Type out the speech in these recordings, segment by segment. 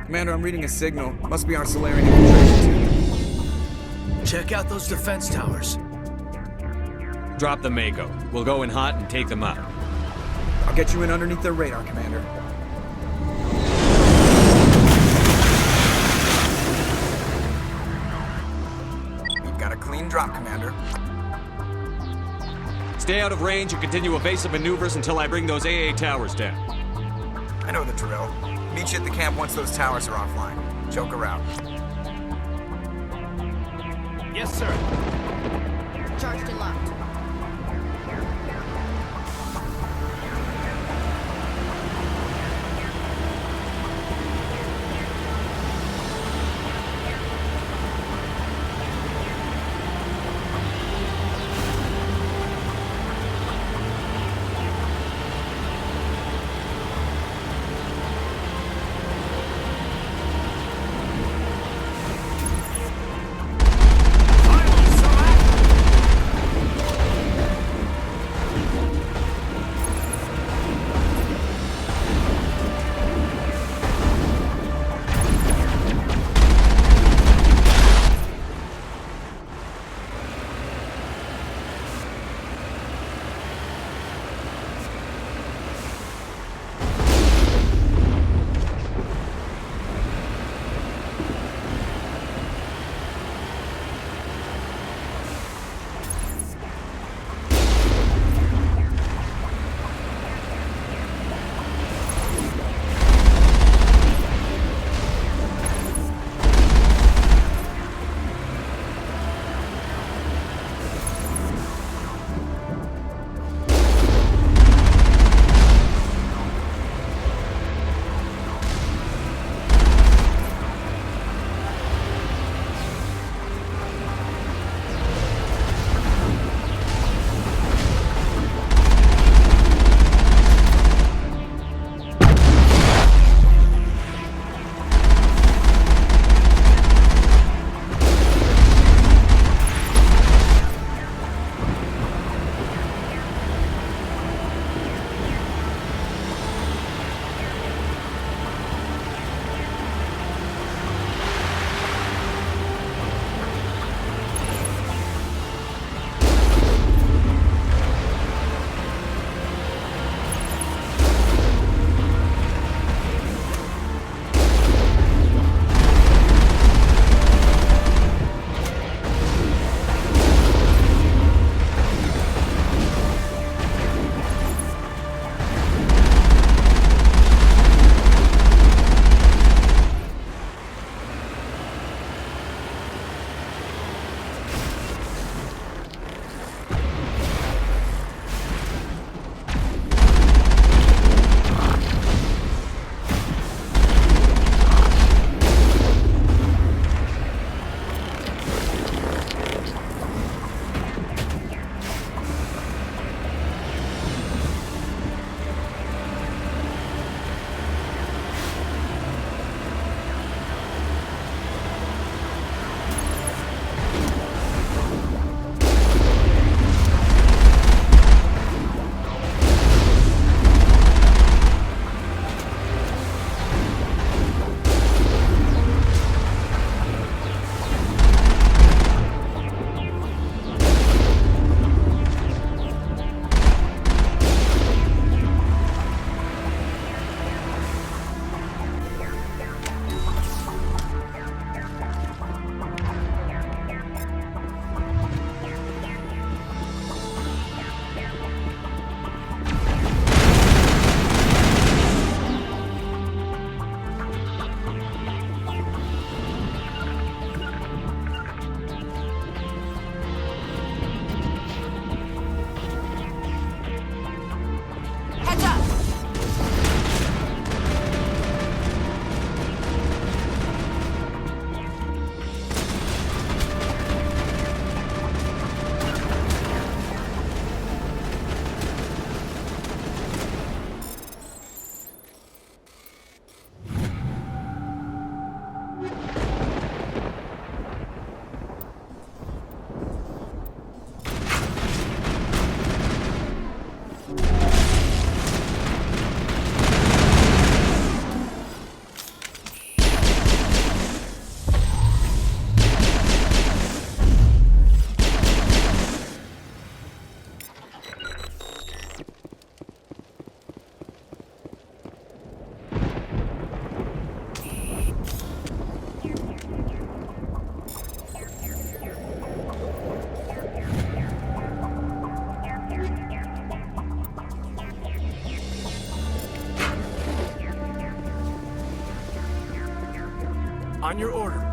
Commander, I'm reading a signal. Must be our Solarian infiltration team. Check out those defense towers. Drop the Mako. We'll go in hot and take them out. I'll get you in underneath their radar, Commander. We've got a clean drop, Commander. Stay out of range and continue evasive maneuvers until I bring those AA towers down. I know the drill. Meet you at the camp once those towers are offline. Joker out. Yes, sir. Charged and locked. On your order.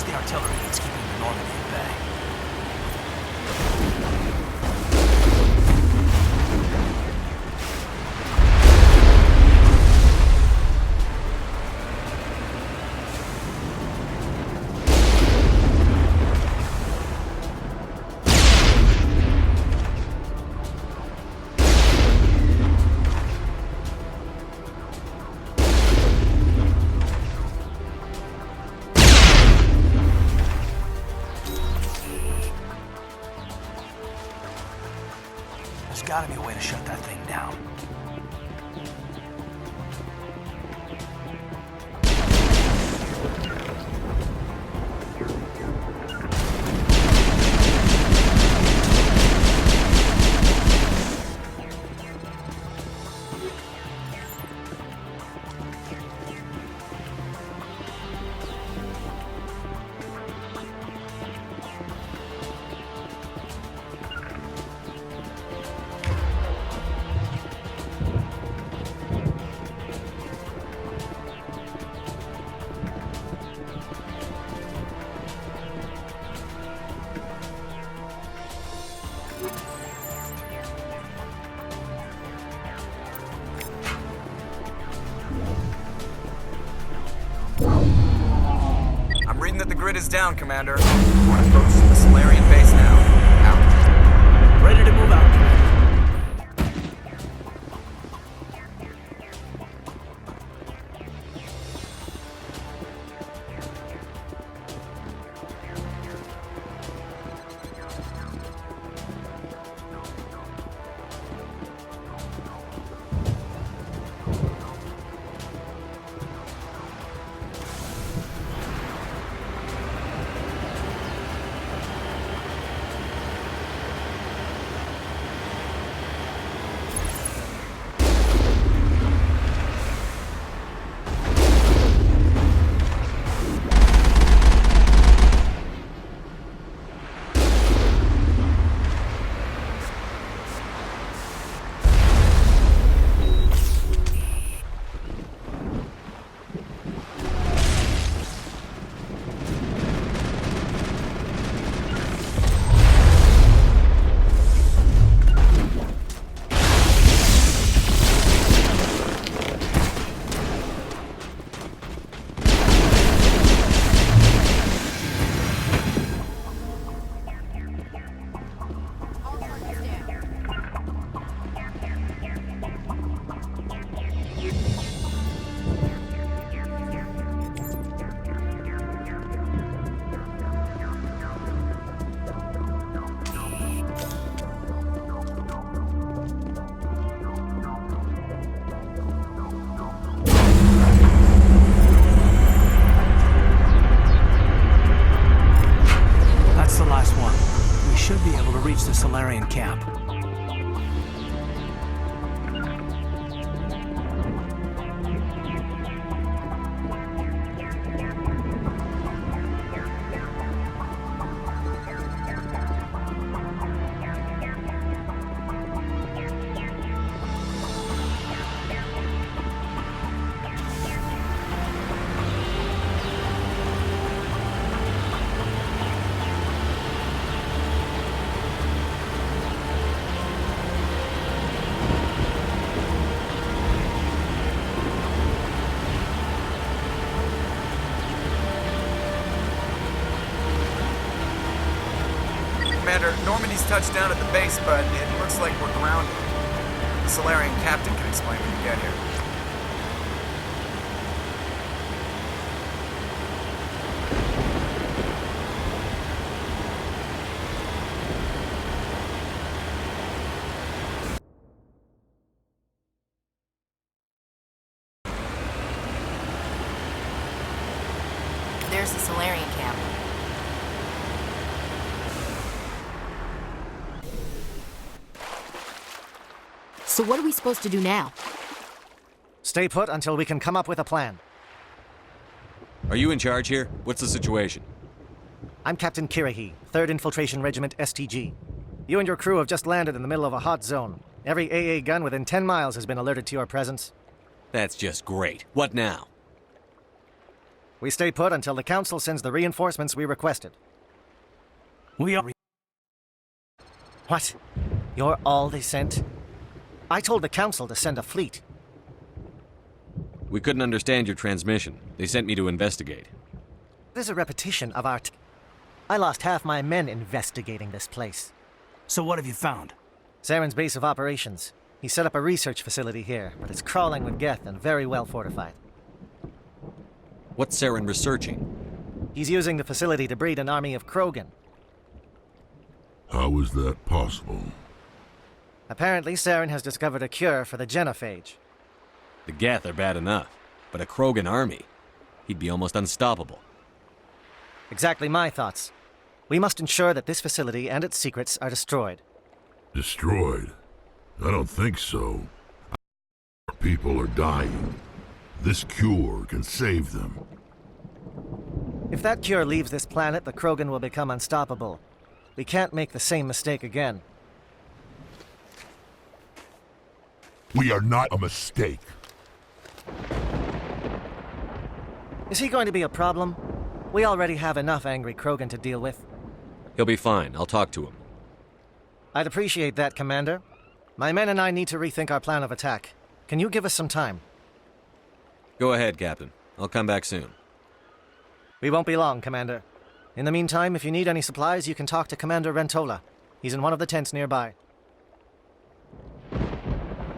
The artillery that's keeping the Normandy at bay. There's gotta be a way to shut that thing down. I'm reading that the grid is down, Commander. We're approaching the Solarian base now. Out. Ready to move out, Commander. reached the Solarian camp. Commander, Normandy's touched down at the base, but it looks like we're grounded. The Solarian captain can explain when we get here. There's the Solarian camp. So what are we supposed to do now? Stay put until we can come up with a plan. Are you in charge here? What's the situation? I'm Captain Kirahi, 3rd Infiltration Regiment STG. You and your crew have just landed in the middle of a hot zone. Every AA gun within 10 miles has been alerted to your presence. That's just great. What now? We stay put until the Council sends the reinforcements we requested. We are... What? You're all they sent? I told the Council to send a fleet. We couldn't understand your transmission. They sent me to investigate. This is a repetition of our... I lost half my men investigating this place. So what have you found? Saren's base of operations. He set up a research facility here, but it's crawling with Geth and very well fortified. What's Saren researching? He's using the facility to breed an army of Krogan. How is that possible? Apparently, Saren has discovered a cure for the genophage. The Geth are bad enough, but a Krogan army? He'd be almost unstoppable. Exactly my thoughts. We must ensure that this facility and its secrets are destroyed. Destroyed? I don't think so. Our people are dying. This cure can save them. If that cure leaves this planet, the Krogan will become unstoppable. We can't make the same mistake again. We are not a mistake. Is he going to be a problem? We already have enough angry Krogan to deal with. He'll be fine. I'll talk to him. I'd appreciate that, Commander. My men and I need to rethink our plan of attack. Can you give us some time? Go ahead, Captain. I'll come back soon. We won't be long, Commander. In the meantime, if you need any supplies, you can talk to Commander Rentola. He's in one of the tents nearby.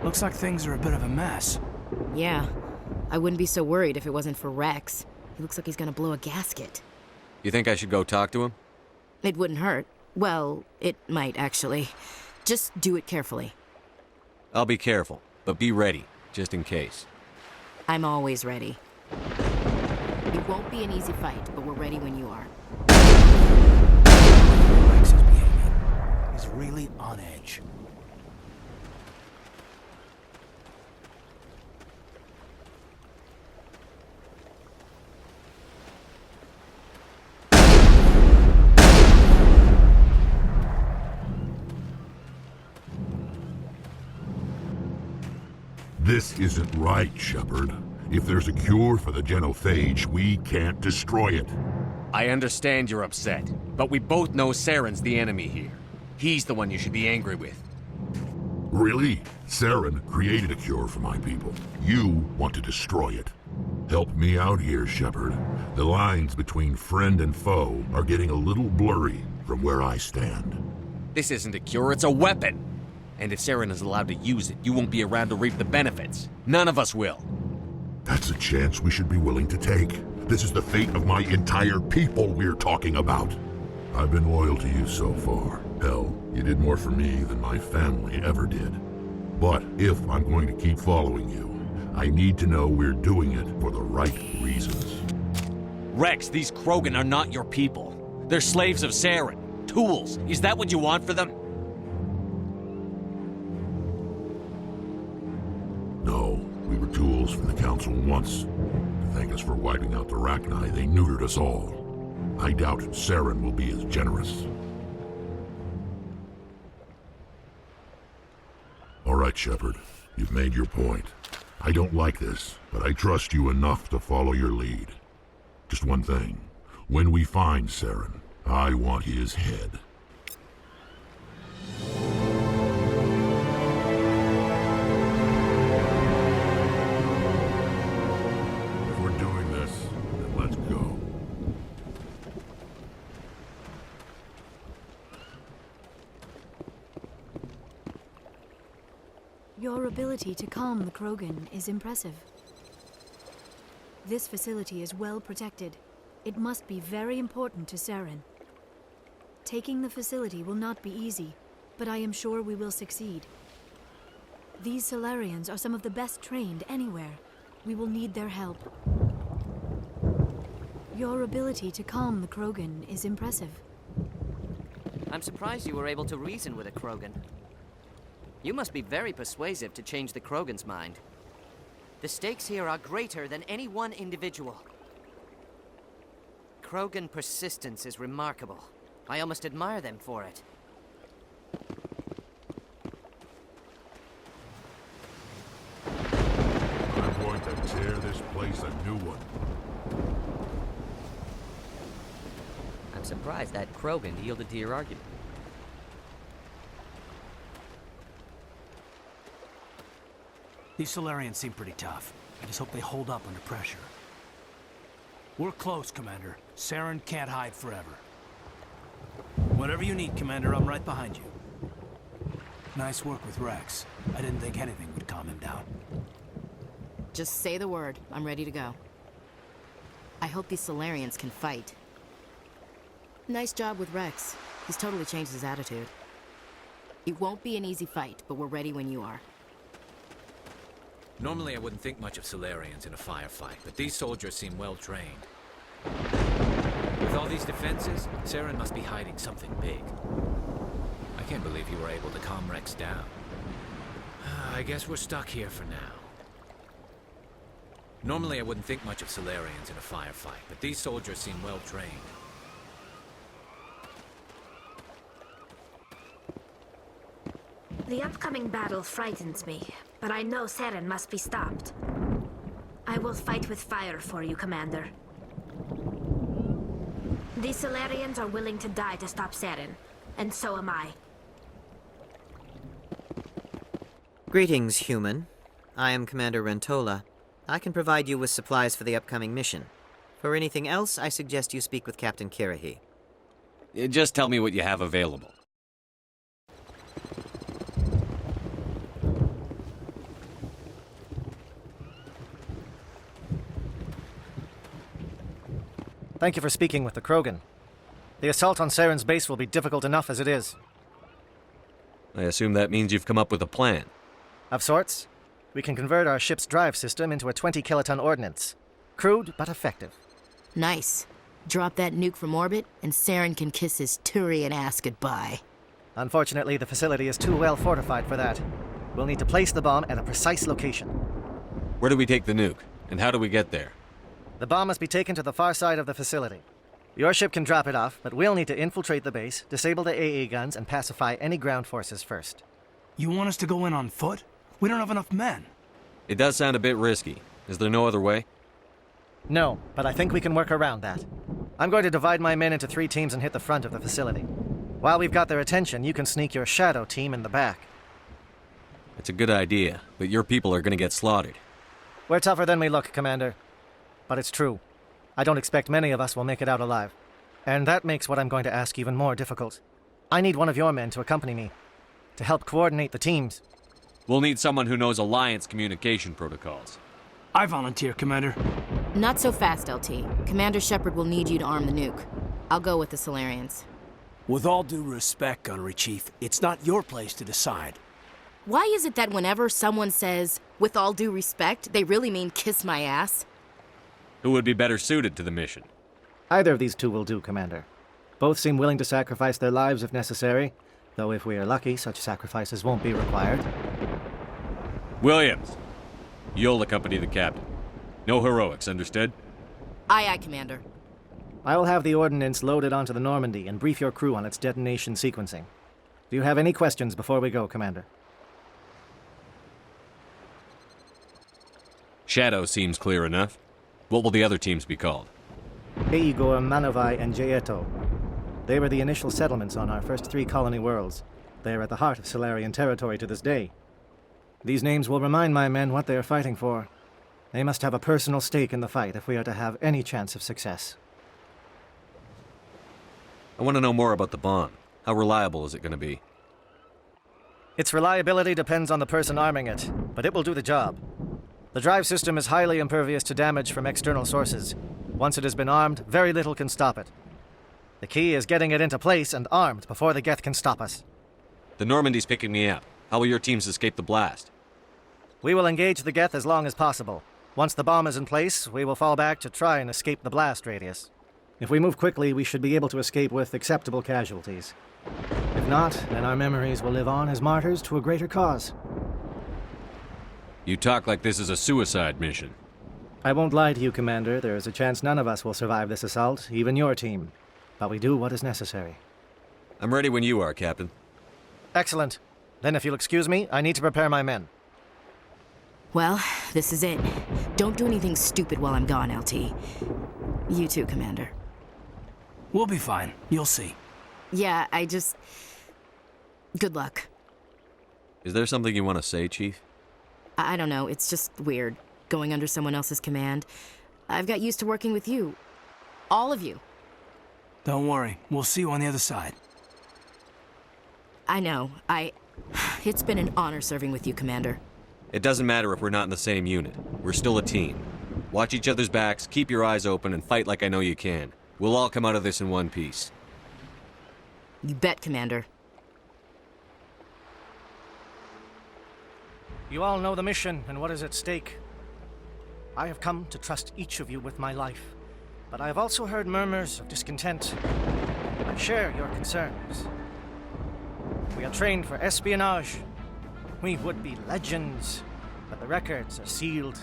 Looks like things are a bit of a mess. Yeah. I wouldn't be so worried if it wasn't for Rex. He looks like he's gonna blow a gasket. You think I should go talk to him? It wouldn't hurt. Well, it might, actually. Just do it carefully. I'll be careful, but be ready, just in case. I'm always ready. It won't be an easy fight, but we're ready when you are. Rex is behaving. He's really on edge. This isn't right, Shepard. If there's a cure for the genophage, we can't destroy it. I understand you're upset, but we both know Saren's the enemy here. He's the one you should be angry with. Really? Saren created a cure for my people. You want to destroy it. Help me out here, Shepard. The lines between friend and foe are getting a little blurry from where I stand. This isn't a cure, it's a weapon! And if Saren is allowed to use it, you won't be around to reap the benefits. None of us will. That's a chance we should be willing to take. This is the fate of my entire people we're talking about. I've been loyal to you so far. Hell, you did more for me than my family ever did. But if I'm going to keep following you, I need to know we're doing it for the right reasons. Rex, these Krogan are not your people. They're slaves of Saren. Tools. Is that what you want for them? medals for the Council once. To thank us for wiping out the Rachni, they neutered us all. I doubt Saren will be as generous. All right, Shepard. You've made your point. I don't like this, but I trust you enough to follow your lead. Just one thing. When we find Saren, I want his head. If we're doing this, then let's go. Your ability to calm the Krogan is impressive. This facility is well protected. It must be very important to Saren. Taking the facility will not be easy, but I am sure we will succeed. These Solarians are some of the best trained anywhere. We will need their help. Your ability to calm the Krogan is impressive. I'm surprised you were able to reason with a Krogan. You must be very persuasive to change the Krogan's mind. The stakes here are greater than any one individual. Krogan persistence is remarkable. I almost admire them for it. I'm going to tear this place a new one. I'm surprised that Krogan yielded to your argument. These Solarians seem pretty tough. I just hope they hold up under pressure. We're close, Commander. Saren can't hide forever. Whatever you need, Commander, I'm right behind you. Nice work with Rex. I didn't think anything would calm him down. Just say the word. I'm ready to go. I hope these Solarians can fight. Nice job with Rex. He's totally changed his attitude. It won't be an easy fight, but we're ready when you are. Normally I wouldn't think much of Solarians in a firefight, but these soldiers seem well trained. With all these defenses, Saren must be hiding something big. I can't believe you were able to calm Rex down. I guess we're stuck here for now. Normally I wouldn't think much of Solarians in a firefight, but these soldiers seem well trained. The upcoming battle frightens me, but I know Saren must be stopped. I will fight with fire for you, Commander. These Solarians are willing to die to stop Saren, and so am I. Greetings, human. I am Commander Rentola. I can provide you with supplies for the upcoming mission. For anything else, I suggest you speak with Captain Kirrahe. Just tell me what you have available. Thank you for speaking with the Krogan. The assault on Saren's base will be difficult enough as it is. I assume that means you've come up with a plan. Of sorts. We can convert our ship's drive system into a 20-kiloton ordnance. Crude, but effective. Nice. Drop that nuke from orbit, and Saren can kiss his Turian ass goodbye. Unfortunately, the facility is too well fortified for that. We'll need to place the bomb at a precise location. Where do we take the nuke? And how do we get there? The bomb must be taken to the far side of the facility. Your ship can drop it off, but we'll need to infiltrate the base, disable the AA guns, and pacify any ground forces first. You want us to go in on foot? We don't have enough men. It does sound a bit risky. Is there no other way? No, but I think we can work around that. I'm going to divide my men into 3 teams and hit the front of the facility. While we've got their attention, you can sneak your shadow team in the back. It's a good idea, but your people are going to get slaughtered. We're tougher than we look, Commander. But it's true. I don't expect many of us will make it out alive. And that makes what I'm going to ask even more difficult. I need one of your men to accompany me, to help coordinate the teams. We'll need someone who knows Alliance communication protocols. I volunteer, Commander. Not so fast, LT. Commander Shepard will need you to arm the nuke. I'll go with the Solarians. With all due respect, Gunnery Chief, it's not your place to decide. Why is it that whenever someone says, with all due respect, they really mean kiss my ass? Who would be better suited to the mission? Either of these 2 will do, Commander. Both seem willing to sacrifice their lives if necessary, though if we are lucky, such sacrifices won't be required. Williams. You'll accompany the captain. No heroics, understood? Aye, aye, Commander. I will have the ordnance loaded onto the Normandy and brief your crew on its detonation sequencing. Do you have any questions before we go, Commander? Shadow seems clear enough. What will the other teams be called? Igor, Manovai, and Jaeto. They were the initial settlements on our first 3 colony worlds. They are at the heart of Solarian territory to this day. These names will remind my men what they are fighting for. They must have a personal stake in the fight if we are to have any chance of success. I want to know more about the bomb. How reliable is it going to be? Its reliability depends on the person arming it, but it will do the job. The drive system is highly impervious to damage from external sources. Once it has been armed, very little can stop it. The key is getting it into place and armed before the Geth can stop us. The Normandy's picking me up. How will your teams escape the blast? We will engage the Geth as long as possible. Once the bomb is in place, we will fall back to try and escape the blast radius. If we move quickly, we should be able to escape with acceptable casualties. If not, then our memories will live on as martyrs to a greater cause. You talk like this is a suicide mission. I won't lie to you, Commander. There is a chance none of us will survive this assault, even your team. But we do what is necessary. I'm ready when you are, Captain. Excellent. Then if you'll excuse me, I need to prepare my men. Well, this is it. Don't do anything stupid while I'm gone, LT. You too, Commander. We'll be fine. You'll see. Yeah, good luck. Is there something you want to say, Chief? I don't know, it's just weird, going under someone else's command. I've got used to working with you. All of you. Don't worry. We'll see you on the other side. I know. It's been an honor serving with you, Commander. It doesn't matter if we're not in the same unit. We're still a team. Watch each other's backs, keep your eyes open, and fight like I know you can. We'll all come out of this in one piece. You bet, Commander. You all know the mission and what is at stake. I have come to trust each of you with my life, but I have also heard murmurs of discontent. I share your concerns. We are trained for espionage. We would be legends, but the records are sealed.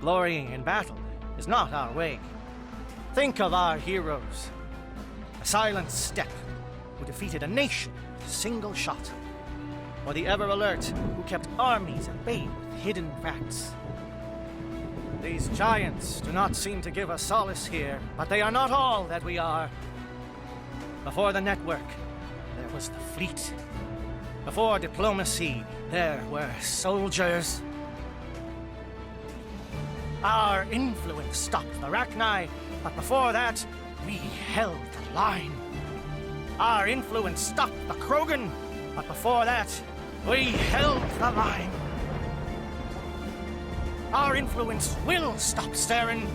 Glorying in battle is not our way. Think of our heroes. A silent step who defeated a nation with a single shot. Or the ever-alert who kept armies at bay with hidden facts. These giants do not seem to give us solace here, but they are not all that we are. Before the network, there was the fleet. Before diplomacy, there were soldiers. Our influence stopped the Rachni, but before that, we held the line. Our influence stopped the Krogan, but before that, we held the line. Our influence will stop Saren.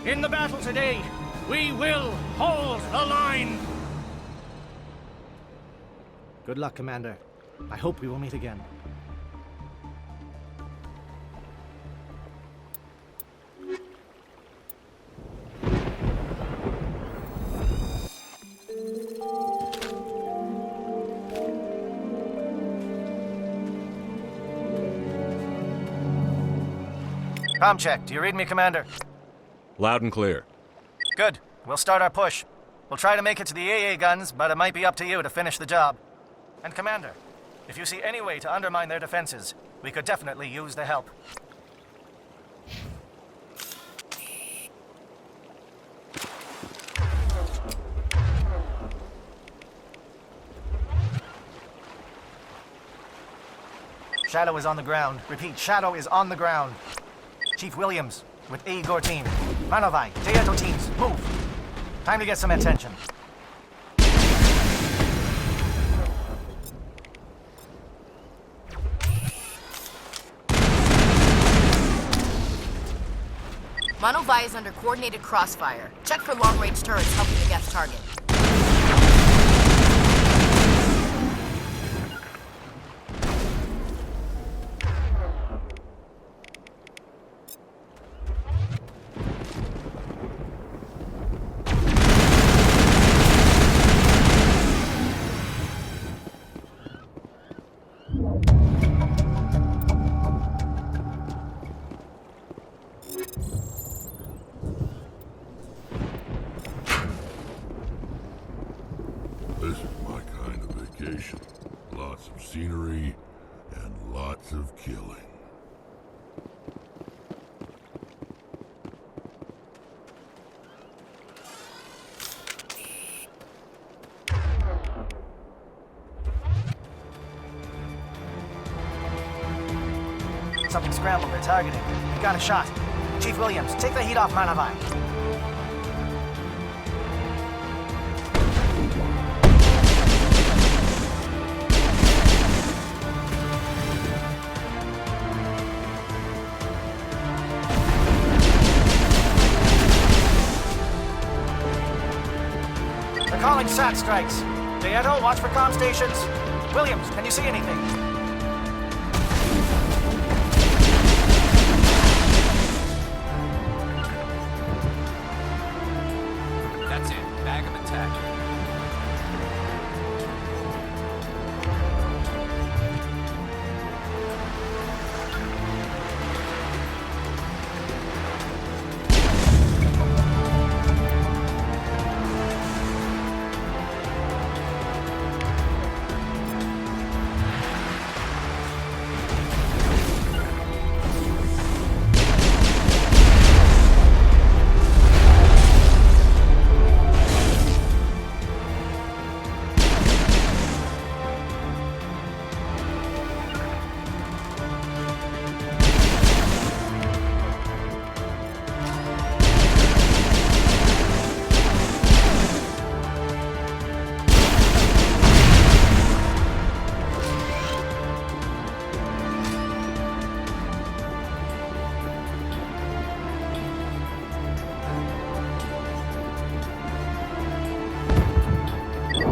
In the battle today, we will hold the line. Good luck, Commander. I hope we will meet again. Comm check. Do you read me, Commander? Loud and clear. Good. We'll start our push. We'll try to make it to the AA guns, but it might be up to you to finish the job. And Commander, if you see any way to undermine their defenses, we could definitely use the help. Shadow is on the ground. Repeat, Shadow is on the ground. Chief Williams, with Igor team. Manovai, Jaeto teams, move. Time to get some attention. Manovai is under coordinated crossfire. Check for long-range turrets helping the Geth target. Lots of killing. Something scrambled. They're targeting. We got a shot. Chief Williams, take the heat off Manavai. They're calling SAT strikes. Dieto, watch for comm stations. Williams, can you see anything? That's it. Bag 'em and tack 'em.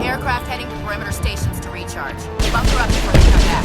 Aircraft heading to perimeter stations to recharge. Bunker up before they come back.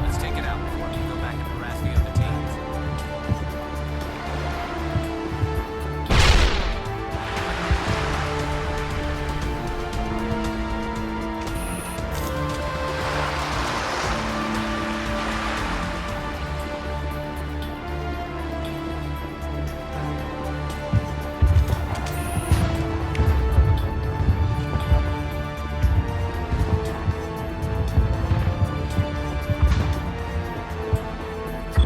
Let's take it out before we go back and harass the other teams.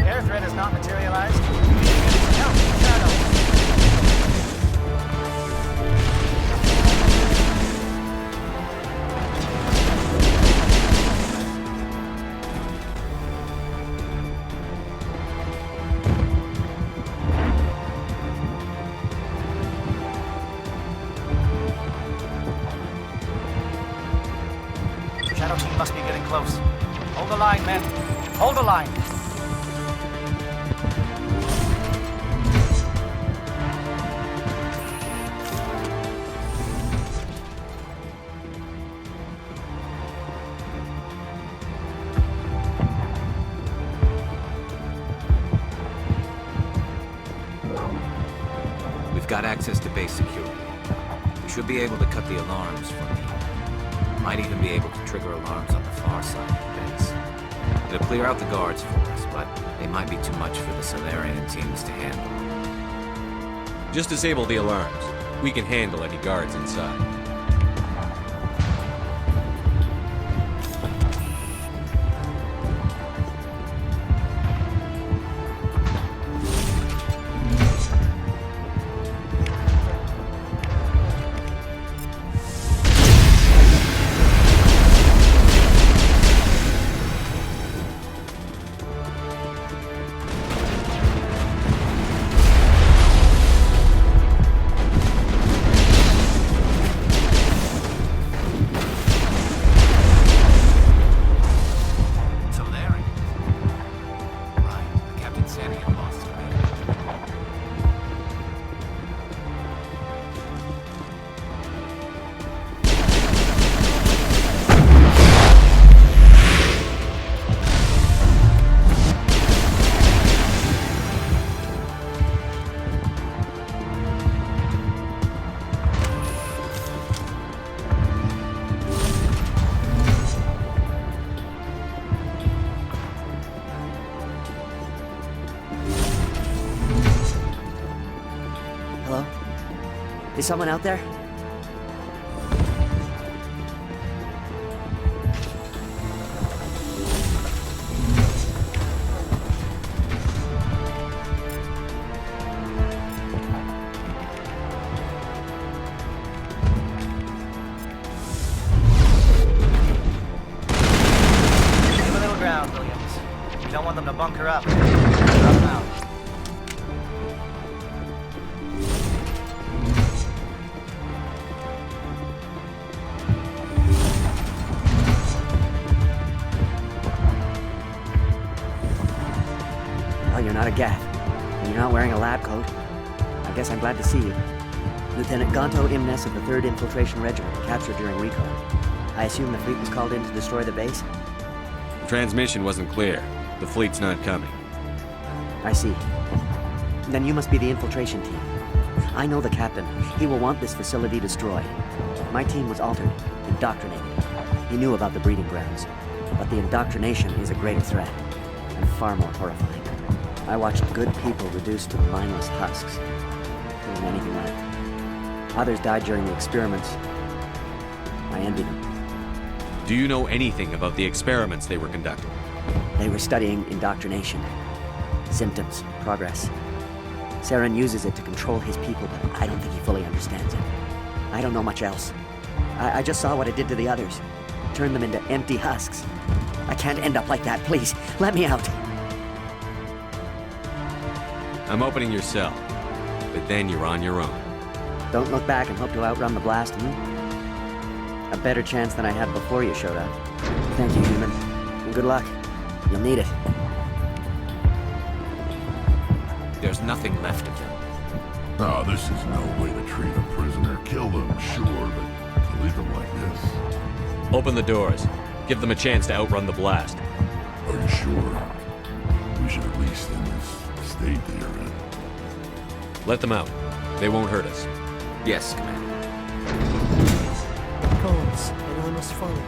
Air threat has not materialized. We need to get some help in the shadows. Shadow team must be getting close. Hold the line, men. Hold the line. We've got access to base security. We should be able to cut the alarms from here. Might even be able to trigger alarms on the far side of the base. It'll clear out the guards for us, but they might be too much for the Solarian teams to handle. Just disable the alarms. We can handle any guards inside. someone out there? Give a little ground, Williams. We don't want them to bunker up. Drop them out. Oh, you're not a Gath. And you're not wearing a lab coat. I guess I'm glad to see you. Lieutenant Gonto Imnes of the 3rd Infiltration Regiment, captured during recon. I assume the fleet was called in to destroy the base? The transmission wasn't clear. The fleet's not coming. I see. Then you must be the infiltration team. I know the captain. He will want this facility destroyed. My team was altered, indoctrinated. He knew about the breeding grounds. But the indoctrination is a greater threat, and far more horrifying. I watched good people reduced to mindless husks. There wasn't anything left. Others died during the experiments. I envy them. Do you know anything about the experiments they were conducting? They were studying indoctrination. Symptoms, progress. Saren uses it to control his people, but I don't think he fully understands it. I don't know much else. I just saw what it did to the others. Turned them into empty husks. I can't end up like that, please. Let me out. I'm opening your cell, but then you're on your own. Don't look back and hope to outrun the blast, A better chance than I had before you showed up. Thank you, human. And good luck. You'll need it. There's nothing left of them. Ah, this is no way to treat a prisoner. Kill them, sure, but to leave them like this. Open the doors. Give them a chance to outrun the blast. Are you sure? We should at least in this state that you're in. Let them out. They won't hurt us. Yes, Commander. Calls, and I must follow.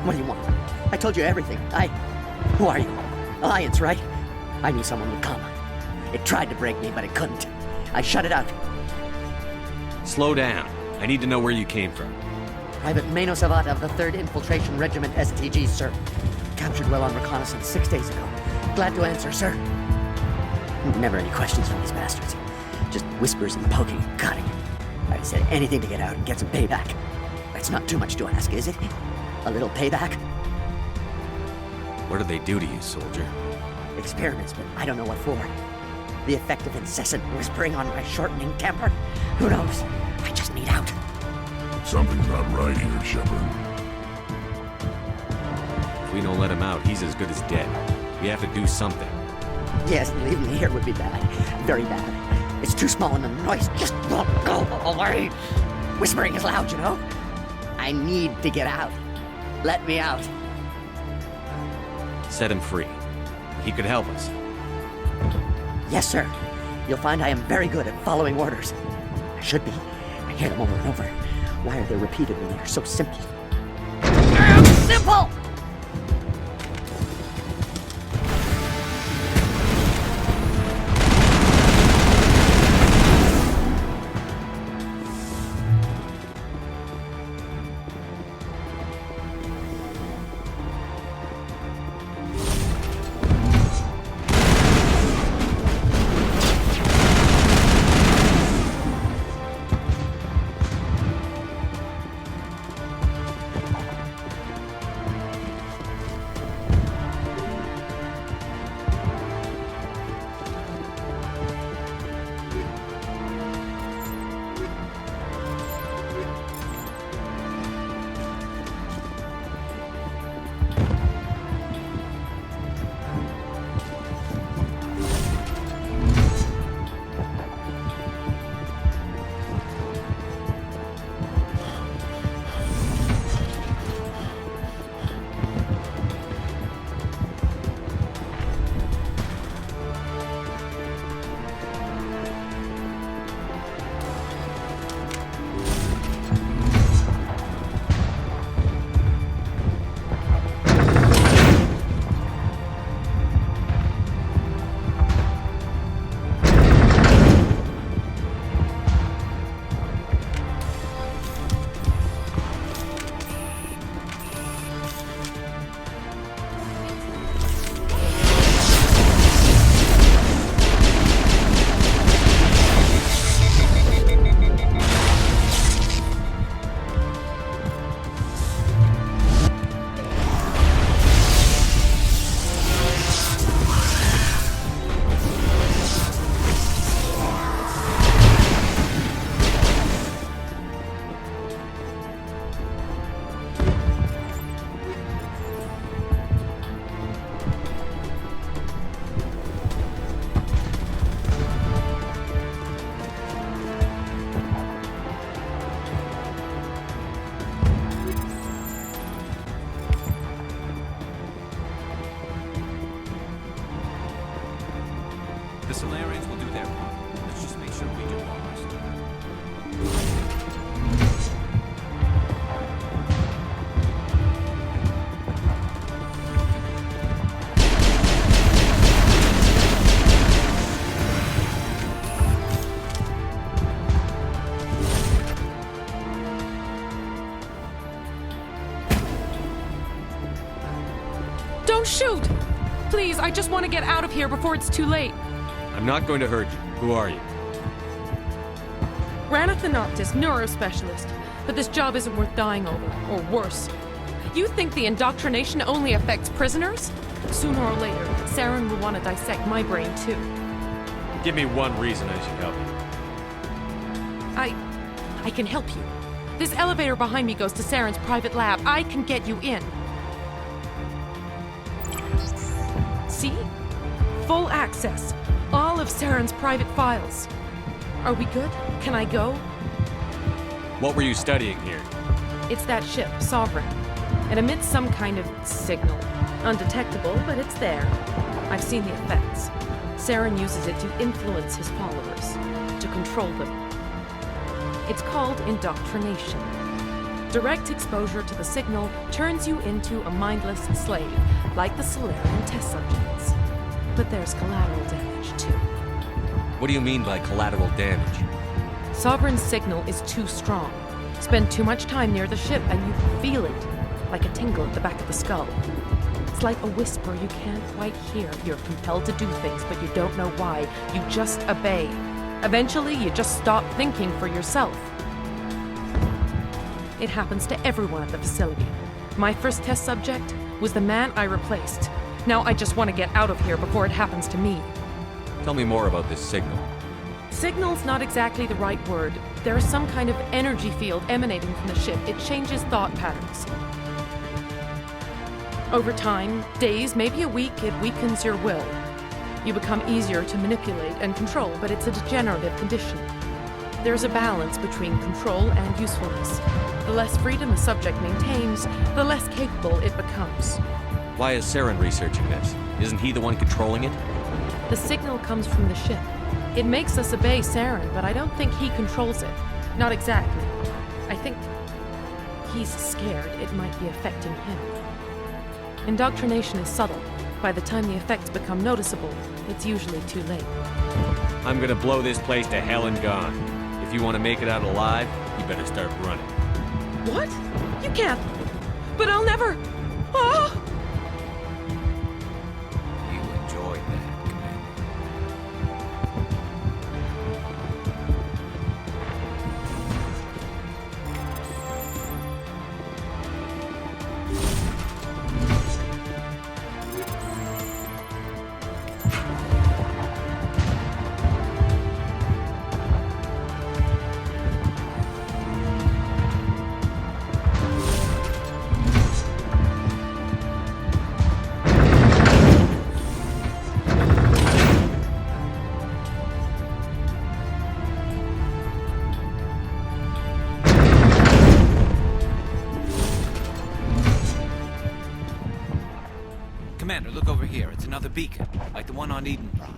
What do you want? I told you everything. Who are you? Alliance, right? I knew someone would come. It tried to break me, but it couldn't. I shut it out. Slow down. I need to know where you came from. Private Mano Savat of the 3rd Infiltration Regiment STG, sir. Captured well on reconnaissance 6 days ago. Glad to answer, sir. Never any questions from these bastards. Just whispers and poking and cutting. I'd said anything to get out and get some payback. That's not too much to ask, is it? A little payback? What did they do to you, soldier? Experiments, but I don't know what for. The effect of incessant whispering on my shortening temper? Who knows? I just need out. Something's not right here, Shepard. If we don't let him out, he's as good as dead. We have to do something. Yes, leaving me here would be bad. Very bad. It's too small and the noise just won't go away. Whispering is loud, you know? I need to get out. Let me out. Set him free. He could help us. Yes, sir. You'll find I am very good at following orders. I should be. I hear them over and over. Why are they repeated when they are so simple? Damn simple! The Solarians will do their part. Let's just make sure we do ours. Don't shoot! Please, I just want to get out of here before it's too late. I'm not going to hurt you. Who are you? Ranathanoptis, neurospecialist. But this job isn't worth dying over, or worse. You think the indoctrination only affects prisoners? Sooner or later, Saren will want to dissect my brain too. Give me one reason I should help you. I can help you. This elevator behind me goes to Saren's private lab. I can get you in. See? Full access. All of Saren's private files. Are we good? Can I go? What were you studying here? It's that ship, Sovereign. It emits some kind of signal. Undetectable, but it's there. I've seen the effects. Saren uses it to influence his followers, to control them. It's called indoctrination. Direct exposure to the signal turns you into a mindless slave, like the Solarian test subjects. But there's collateral damage, too. What do you mean by collateral damage? Sovereign's signal is too strong. Spend too much time near the ship and you feel it, like a tingle at the back of the skull. It's like a whisper you can't quite hear. You're compelled to do things, but you don't know why. You just obey. Eventually, you just stop thinking for yourself. It happens to everyone at the facility. My first test subject was the man I replaced. Now I just want to get out of here before it happens to me. Tell me more about this signal. Signal's not exactly the right word. There is some kind of energy field emanating from the ship. It changes thought patterns. Over time, days, maybe a week, it weakens your will. You become easier to manipulate and control, but it's a degenerative condition. There's a balance between control and usefulness. The less freedom a subject maintains, the less capable it becomes. Why is Saren researching this? Isn't he the one controlling it? The signal comes from the ship. It makes us obey Saren, but I don't think he controls it. Not exactly. I think he's scared it might be affecting him. Indoctrination is subtle. By the time the effects become noticeable, it's usually too late. I'm gonna blow this place to hell and gone. If you want to make it out alive, you better start running. What? You can't. But I'll never. Oh! You enjoyed that, Commander. Commander, look over here. It's another beacon, like the one on Eden Prime.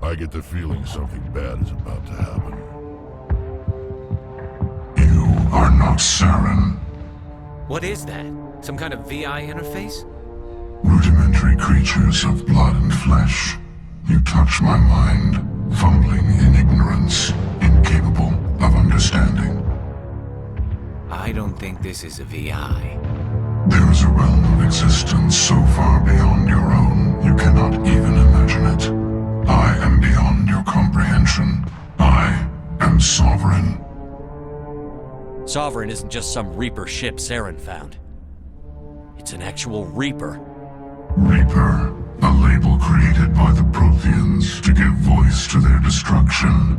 I get the feeling something bad is about to happen. You are not Saren. What is that? Some kind of VI interface? Rudimentary creatures of blood and flesh. You touch my mind, fumbling in ignorance, incapable this is a VI. There is a realm of existence so far beyond your own, you cannot even imagine it. I am beyond your comprehension. I am Sovereign. Sovereign isn't just some Reaper ship Saren found. It's an actual Reaper. Reaper, a label created by the Protheans to give voice to their destruction.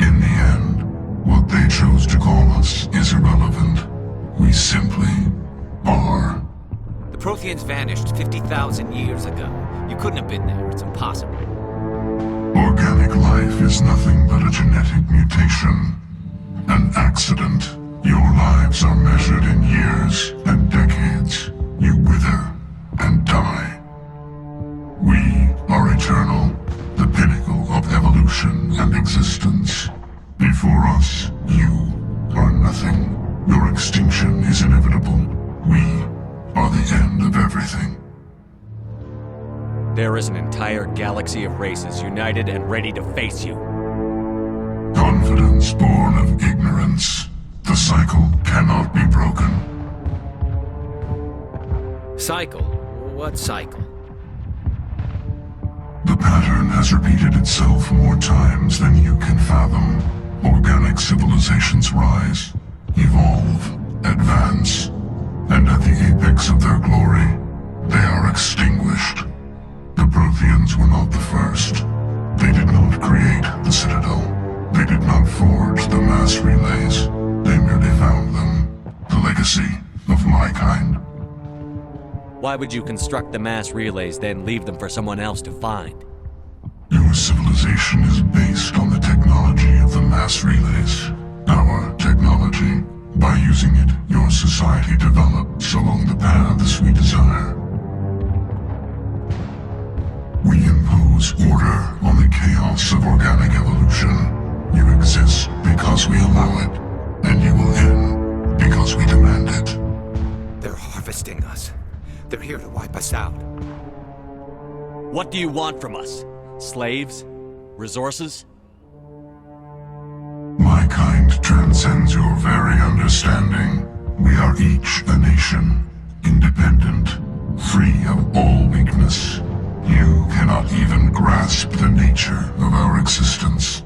In the end, what they chose to call us is irrelevant. We simply are. The Protheans vanished 50,000 years ago. You couldn't have been there. It's impossible. Organic life is nothing but a genetic mutation. An accident. Your lives are measured in years and decades. You wither and die. We are eternal, the pinnacle of evolution and existence. Before us, you are nothing. Your extinction is inevitable. We are the end of everything. There is an entire galaxy of races united and ready to face you. Confidence born of ignorance. The cycle cannot be broken. Cycle? What cycle? The pattern has repeated itself more times than you can fathom. Organic civilizations rise, evolve, advance, and at the apex of their glory, they are extinguished. The Protheans were not the first. They did not create the Citadel. They did not forge the mass relays. They merely found them. The legacy of my kind. Why would you construct the mass relays, then leave them for someone else to find? Your civilization is based on the technology of the mass relays. Our technology. By using it, your society develops along the paths we desire. We impose order on the chaos of organic evolution. You exist because we allow it, and you will end because we demand it. They're harvesting us. They're here to wipe us out. What do you want from us? Slaves? Resources? My kind transcends your very understanding. We are each a nation, independent, free of all weakness. You cannot even grasp the nature of our existence.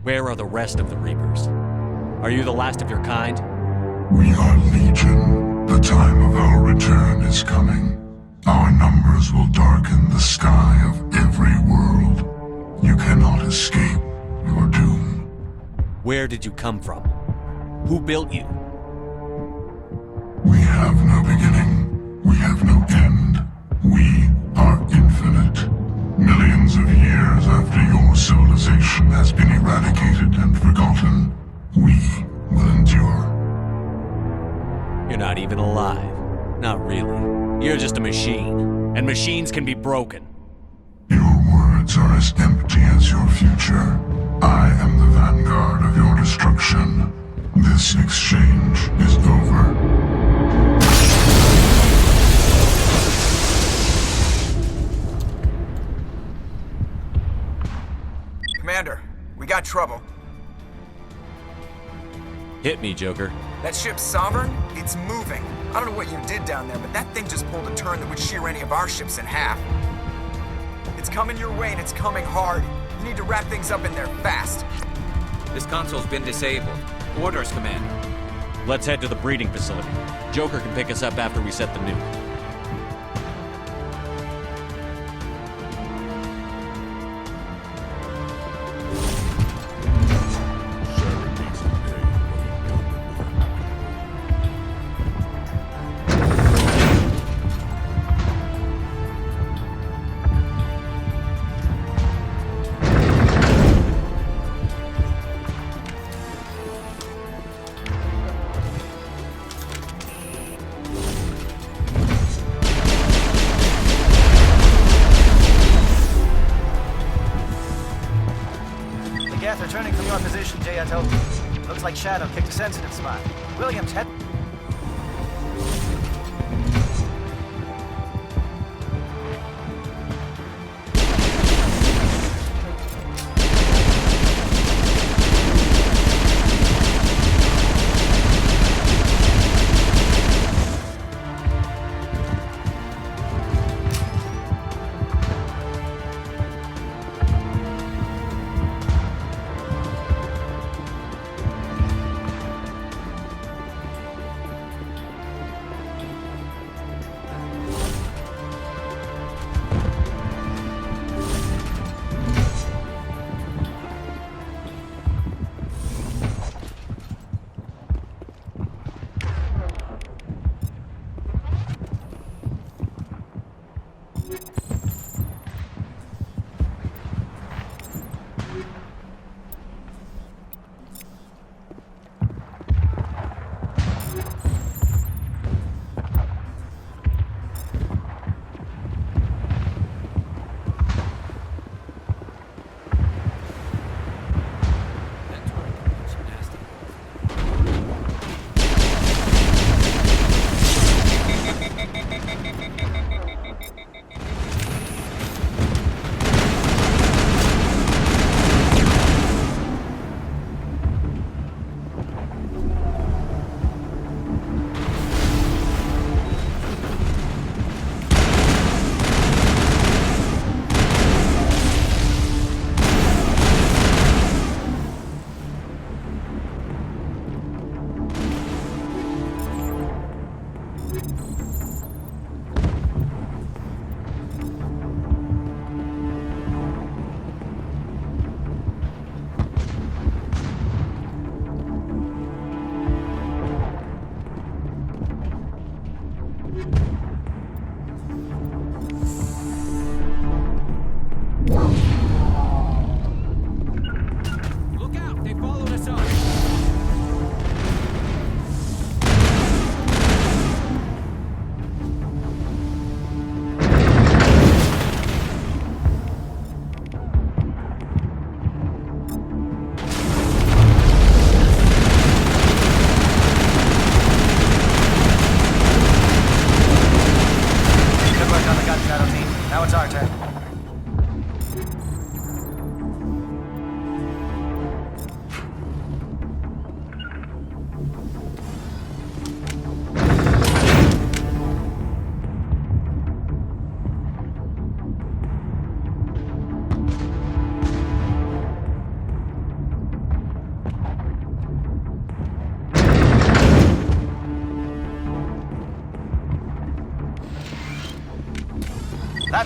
Where are the rest of the Reapers? Are you the last of your kind? We are Legion. The time of our return is coming. Our numbers will darken the sky of every world. You cannot escape your doom. Where did you come from? Who built you? We have no beginning. We have no end. We are infinite. Millions of years after your civilization has been eradicated and forgotten, we will endure. You're not even alive. Not really. You're just a machine. And machines can be broken. Your words are as empty as your future. I am the vanguard of your destruction. This exchange is over. Commander, we got trouble. Hit me, Joker. That ship's Sovereign? It's moving. I don't know what you did down there, but that thing just pulled a turn that would shear any of our ships in half. It's coming your way and it's coming hard. You need to wrap things up in there fast. This console's been disabled. Orders, Commander. Let's head to the breeding facility. Joker can pick us up after we set the nuke. Returning from your position, J.O. Looks like Shadow kicked a sensitive spot. Williams, head...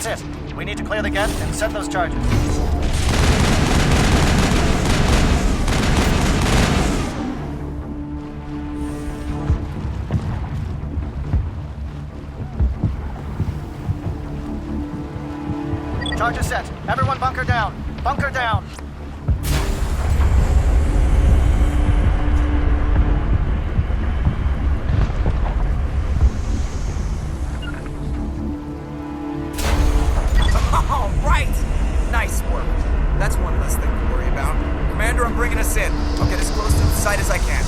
That's it. We need to clear the gate and set those charges. Charges set. Everyone bunker down. Bunker down. All right! Nice work. That's one less thing to worry about. Commander, I'm bringing us in. I'll get as close to the site as I can.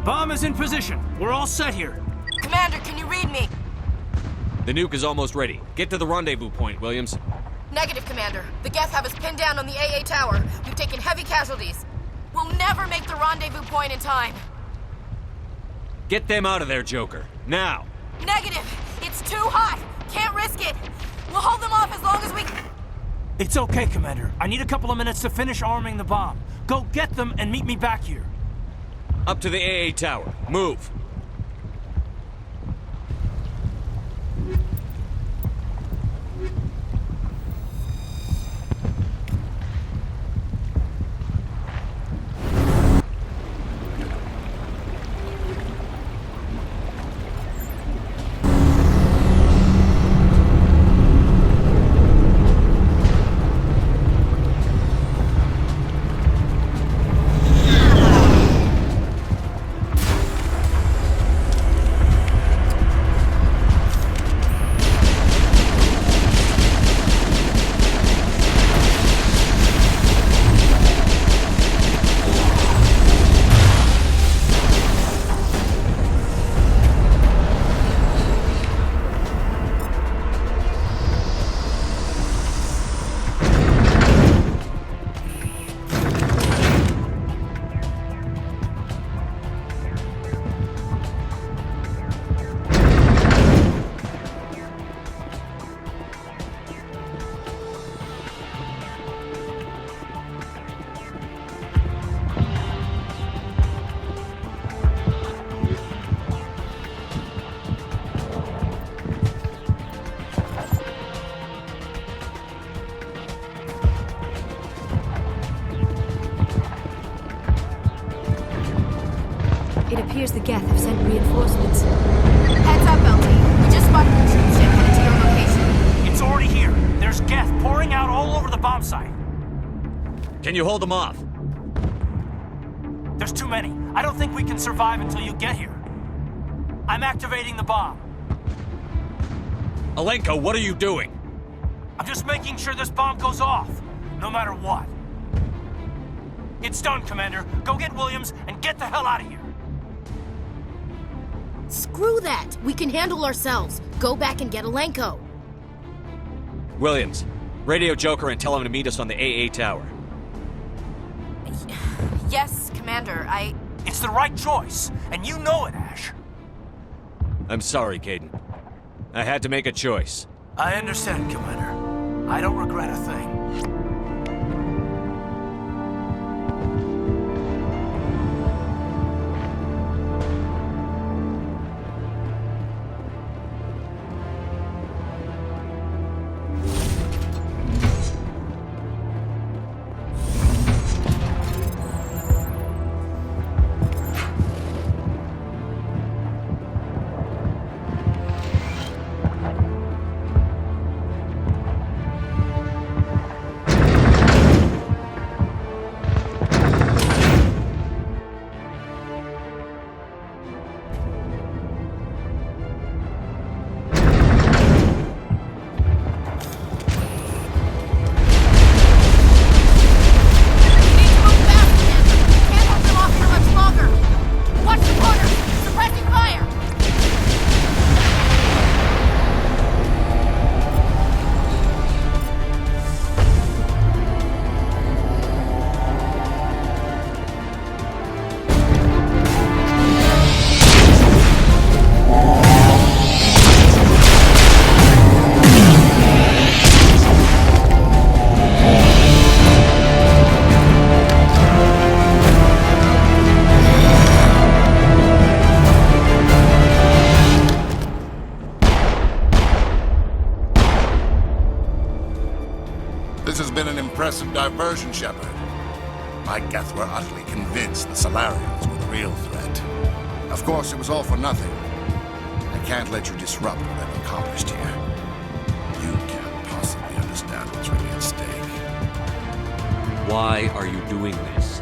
Bomb is in position. We're all set here. Commander, can you read me? The nuke is almost ready. Get to the rendezvous point, Williams. Negative, Commander. The Geth have us pinned down on the AA tower. We've taken heavy casualties. We'll never make the rendezvous point in time. Get them out of there, Joker. Now! Negative! It's too hot! Can't risk it! We'll hold them off as long as we... It's okay, Commander. I need a couple of minutes to finish arming the bomb. Go get them and meet me back here. Up to the AA tower. Move! It appears the Geth have sent reinforcements. Heads up, LT. We just spotted a troop ship headed to your location. It's already here. There's Geth pouring out all over the bomb site. Can you hold them off? There's too many. I don't think we can survive until you get here. I'm activating the bomb. Alenko, what are you doing? I'm just making sure this bomb goes off, no matter what. It's done, Commander. Go get Williams and get the hell out of here. Screw that! We can handle ourselves. Go back and get Alenko. Williams, radio Joker and tell him to meet us on the AA tower. Yes, Commander, It's the right choice, and you know it, Ash. I'm sorry, Caden. I had to make a choice. I understand, Commander. I don't regret a thing. This has been an impressive diversion, Shepard. My Geth were utterly convinced the Solarians were the real threat. Of course, it was all for nothing. I can't let you disrupt what I've accomplished here. You can't possibly understand what's really at stake. Why are you doing this?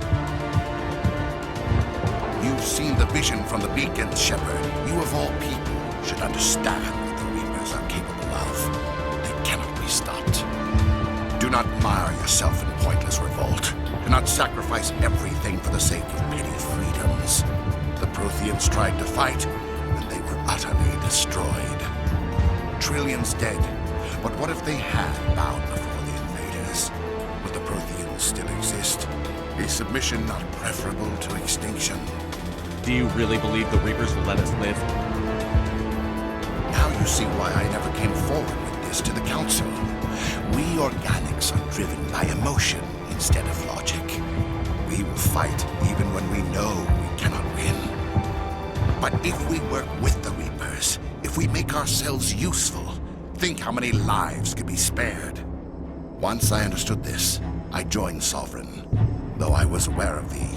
You've seen the vision from the beacons, Shepard. You of all people should understand what the Reapers are capable of. They cannot be stopped. Do not mire yourself in pointless revolt. Do not sacrifice everything for the sake of petty freedoms. The Protheans tried to fight, and they were utterly destroyed. Trillions dead, but what if they had bowed before the invaders? Would the Protheans still exist? Is submission not preferable to extinction? Do you really believe the Reapers will let us live? Now you see why I never came forward with this to the Council. We organics are driven by emotion instead of logic. We will fight even when we know we cannot win. But if we work with the Reapers, if we make ourselves useful, think how many lives could be spared. Once I understood this, I joined Sovereign, though I was aware of the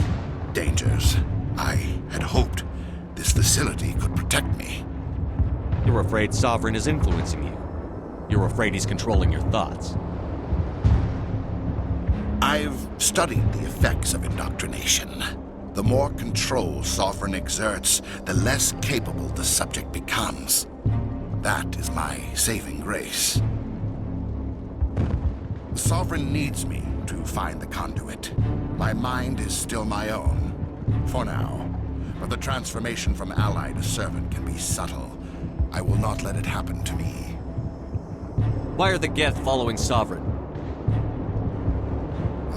dangers. I had hoped this facility could protect me. You're afraid Sovereign is influencing you. You're afraid he's controlling your thoughts. I've studied the effects of indoctrination. The more control Sovereign exerts, the less capable the subject becomes. That is my saving grace. Sovereign needs me to find the conduit. My mind is still my own. For now. But the transformation from ally to servant can be subtle. I will not let it happen to me. Why are the Geth following Sovereign?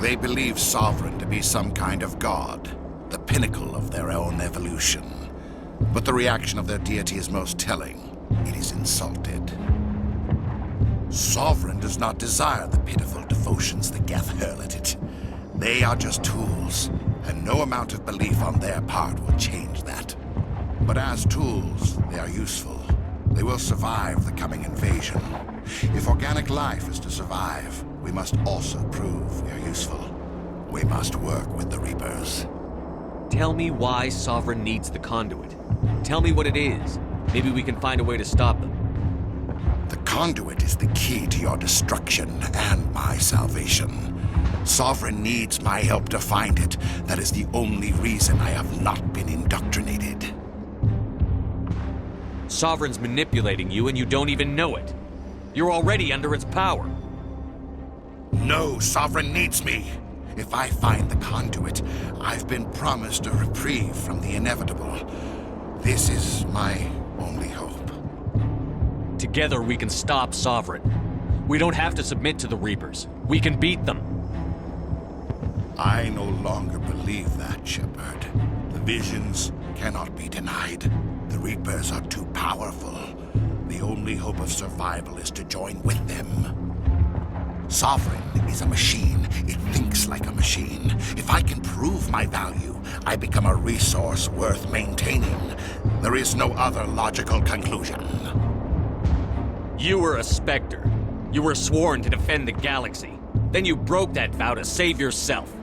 They believe Sovereign to be some kind of god, the pinnacle of their own evolution. But the reaction of their deity is most telling. It is insulted. Sovereign does not desire the pitiful devotions the Geth hurl at it. They are just tools, and no amount of belief on their part will change that. But as tools, they are useful. They will survive the coming invasion. If organic life is to survive, we must also prove we are useful. We must work with the Reapers. Tell me why Sovereign needs the conduit. Tell me what it is. Maybe we can find a way to stop them. The conduit is the key to your destruction and my salvation. Sovereign needs my help to find it. That is the only reason I have not been indoctrinated. Sovereign's manipulating you and you don't even know it. You're already under its power. No, Sovereign needs me. If I find the conduit, I've been promised a reprieve from the inevitable. This is my only hope. Together we can stop Sovereign. We don't have to submit to the Reapers. We can beat them. I no longer believe that, Shepard. The visions cannot be denied. The Reapers are too powerful. The only hope of survival is to join with them. Sovereign is a machine. It thinks like a machine. If I can prove my value, I become a resource worth maintaining. There is no other logical conclusion. You were a Spectre. You were sworn to defend the galaxy. Then you broke that vow to save yourself.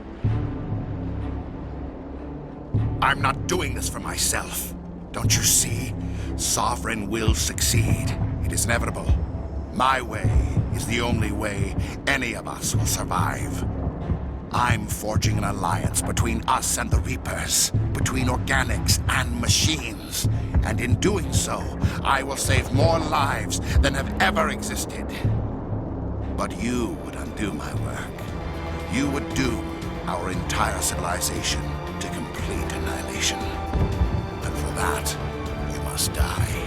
I'm not doing this for myself. Don't you see? Sovereign will succeed. It is inevitable. My way is the only way any of us will survive. I'm forging an alliance between us and the Reapers, between organics and machines. And in doing so, I will save more lives than have ever existed. But you would undo my work. You would doom our entire civilization to complete annihilation. And for that, you must die.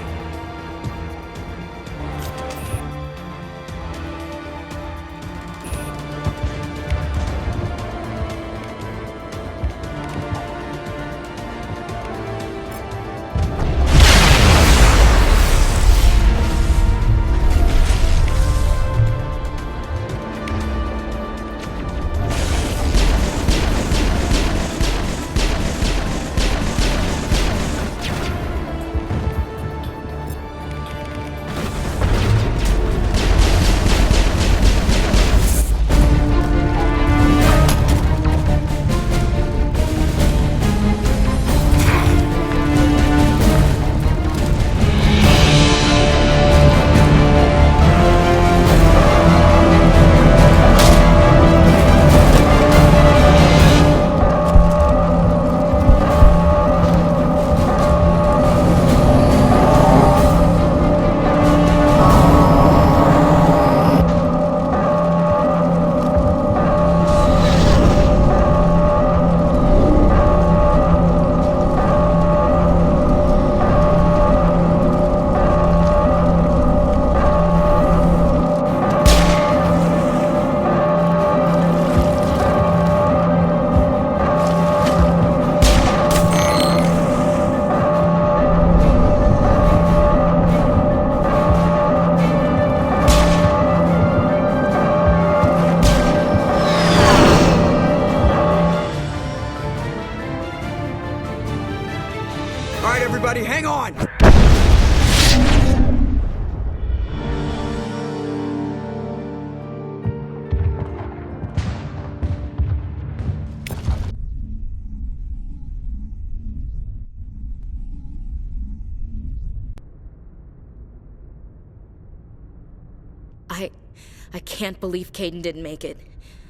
I can't believe Caden didn't make it.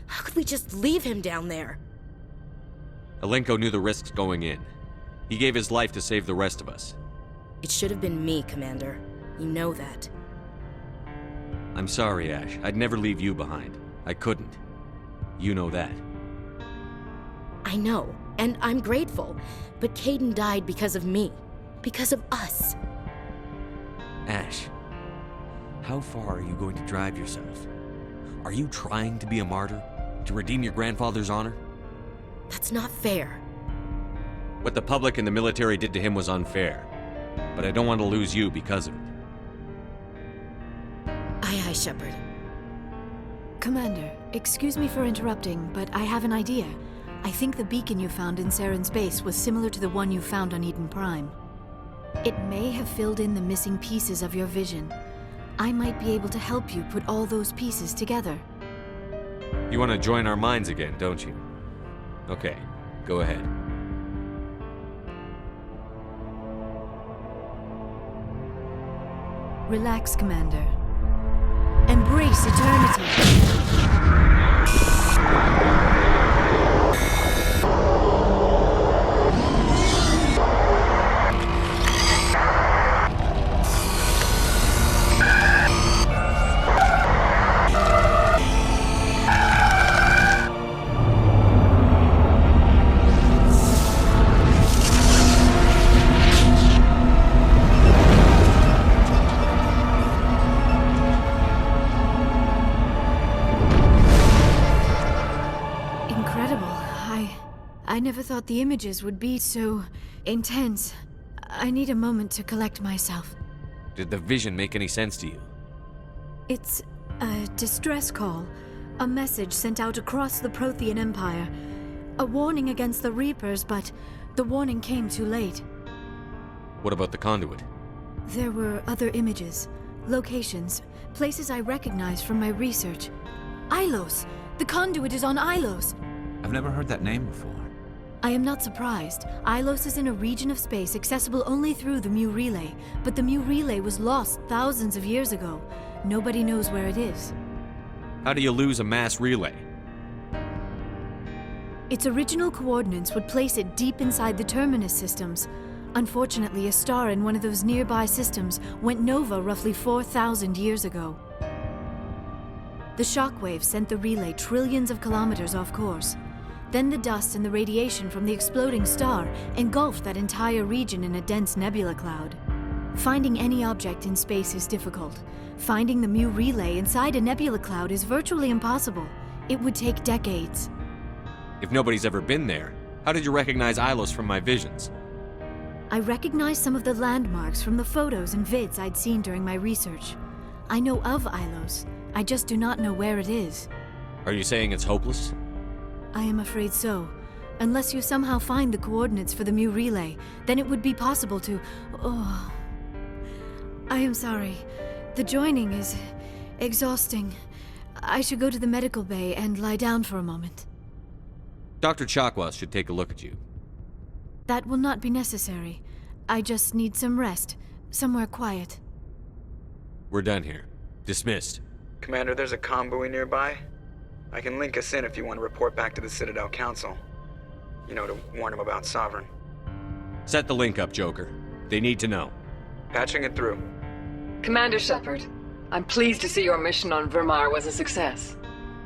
How could we just leave him down there? Alenko knew the risks going in. He gave his life to save the rest of us. It should have been me, Commander. You know that. I'm sorry, Ash. I'd never leave you behind. I couldn't. You know that. I know, and I'm grateful. But Caden died because of me. Because of us. Ash, how far are you going to drive yourself? Are you trying to be a martyr? To redeem your grandfather's honor? That's not fair. What the public and the military did to him was unfair. But I don't want to lose you because of it. Aye, Shepard. Commander, excuse me for interrupting, but I have an idea. I think the beacon you found in Saren's base was similar to the one you found on Eden Prime. It may have filled in the missing pieces of your vision. I might be able to help you put all those pieces together. You want to join our minds again, don't you? Okay, go ahead. Relax, Commander. Embrace eternity. I never thought the images would be so intense. I need a moment to collect myself. Did the vision make any sense to you? It's a distress call. A message sent out across the Prothean Empire. A warning against the Reapers, but the warning came too late. What about the conduit? There were other images, locations, places I recognized from my research. Ilos! The conduit is on Ilos! I've never heard that name before. I am not surprised. Ilos is in a region of space accessible only through the Mu Relay, but the Mu Relay was lost thousands of years ago. Nobody knows where it is. How do you lose a mass relay? Its original coordinates would place it deep inside the Terminus systems. Unfortunately, a star in one of those nearby systems went nova roughly 4,000 years ago. The shockwave sent the relay trillions of kilometers off course. Then the dust and the radiation from the exploding star engulfed that entire region in a dense nebula cloud. Finding any object in space is difficult. Finding the Mu Relay inside a nebula cloud is virtually impossible. It would take decades. If nobody's ever been there, how did you recognize Ilos from my visions? I recognized some of the landmarks from the photos and vids I'd seen during my research. I know of Ilos. I just do not know where it is. Are you saying it's hopeless? I am afraid so. Unless you somehow find the coordinates for the Mu Relay, then it would be possible to... Oh... I am sorry. The joining is... exhausting. I should go to the medical bay and lie down for a moment. Dr. Chakwas should take a look at you. That will not be necessary. I just need some rest. Somewhere quiet. We're done here. Dismissed. Commander, there's a convoy nearby. I can link us in if you want to report back to the Citadel Council. You know, to warn them about Sovereign. Set the link up, Joker. They need to know. Patching it through. Commander Shepard, I'm pleased to see your mission on Vermire was a success.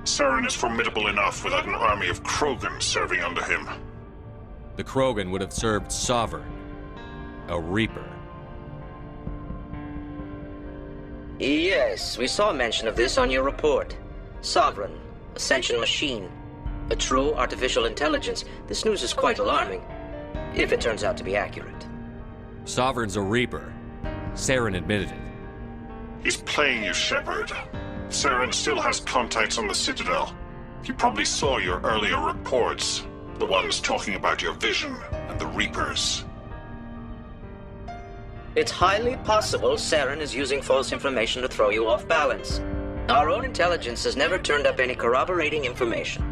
Saren is formidable enough without an army of Krogan serving under him. The Krogan would have served Sovereign. A Reaper. Yes, we saw mention of this on your report. Sovereign. Ascension machine. A true artificial intelligence. This news is quite alarming. If it turns out to be accurate. Sovereign's a Reaper. Saren admitted it. He's playing you, Shepard. Saren still has contacts on the Citadel. He probably saw your earlier reports. The ones talking about your vision and the Reapers. It's highly possible Saren is using false information to throw you off balance. Our own intelligence has never turned up any corroborating information.